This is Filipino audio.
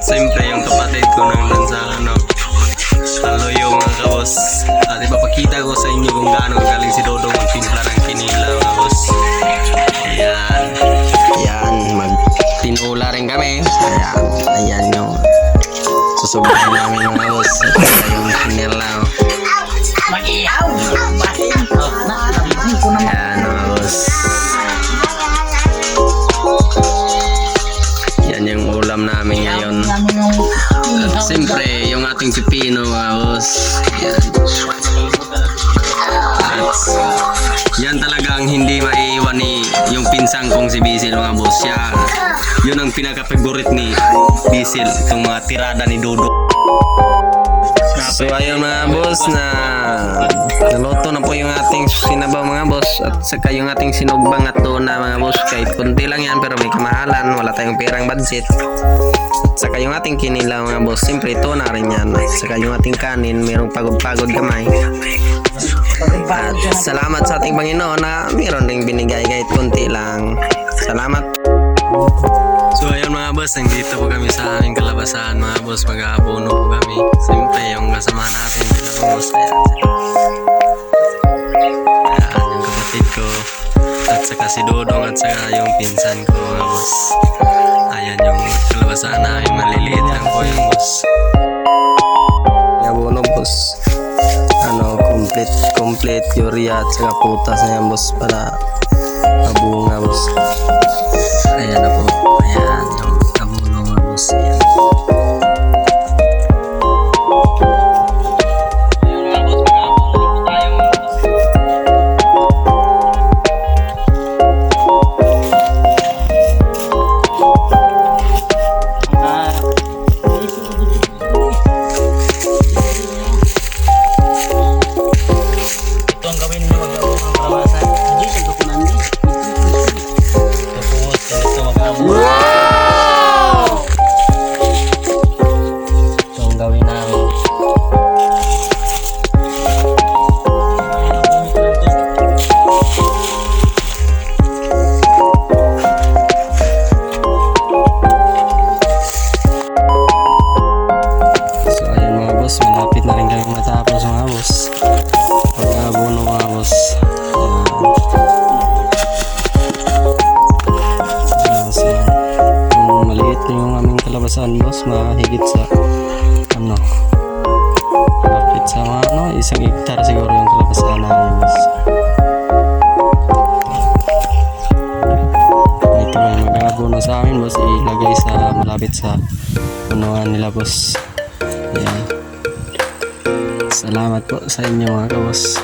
At siyempre yung kapatid ko nandun sa Aloyo mga kabos. At ipapakita ko sa inyo kung gaano galing si Dodong magtimpla ng kinila mga boss. Ayan. Ayan, magtinula rin kami. Ayan yung susubukan namin mga boss. Yung kinila. Mag-iyaw. Ayan mga boss. Yan yung ulam namin ngayon. At siyempre yung ating pipino mga boss. Yan. At yan talagang hindi maiiwan ni yung pinsang kong si Bisil mga boss. Yun ang pinaka-favorite ni Bisil, itong mga tirada ni Dodo. So ayun mga boss, na naluto na po yung ating sinabaw mga boss, at saka yung ating sinugbang at tuna mga boss. Kahit konti lang yan pero may kamahalan, wala tayong perang budget. At saka yung ating kinilaw mga boss, siyempre tuna rin yan. At saka yung ating kanin, mayroong pagod-pagod kamay. At salamat sa ating Panginoon na mayroon ding binigay kahit konti lang. Salamat. So ayun mga boss, nandito po kami sa aming kalabasan mga boss, mag-aabono po kami. Siyempre yung kasama natin mga boss, ayan yung kapatid ko, at saka si Dodong, at saka yung pinsan ko mga boss. Ayan yung kalabasan namin, maliliit lang po yung boss. Abono boss, complete urea at saka putas na yan boss para mabunga boss. Ayan na po. Ayan yung abono mga boss. Ayan. Malapit na rin kami matapos mga boss. Pag-abono mga boss. Maliit na yung aming kalabasan boss, mahigit sa malapit sa mga isang hektar siguro yung kalabasan namin boss. Ito yung mag-abono sa amin boss, ilagay sa malapit sa punuan nila boss. Ayan. Salamat po sa inyo mga kabos.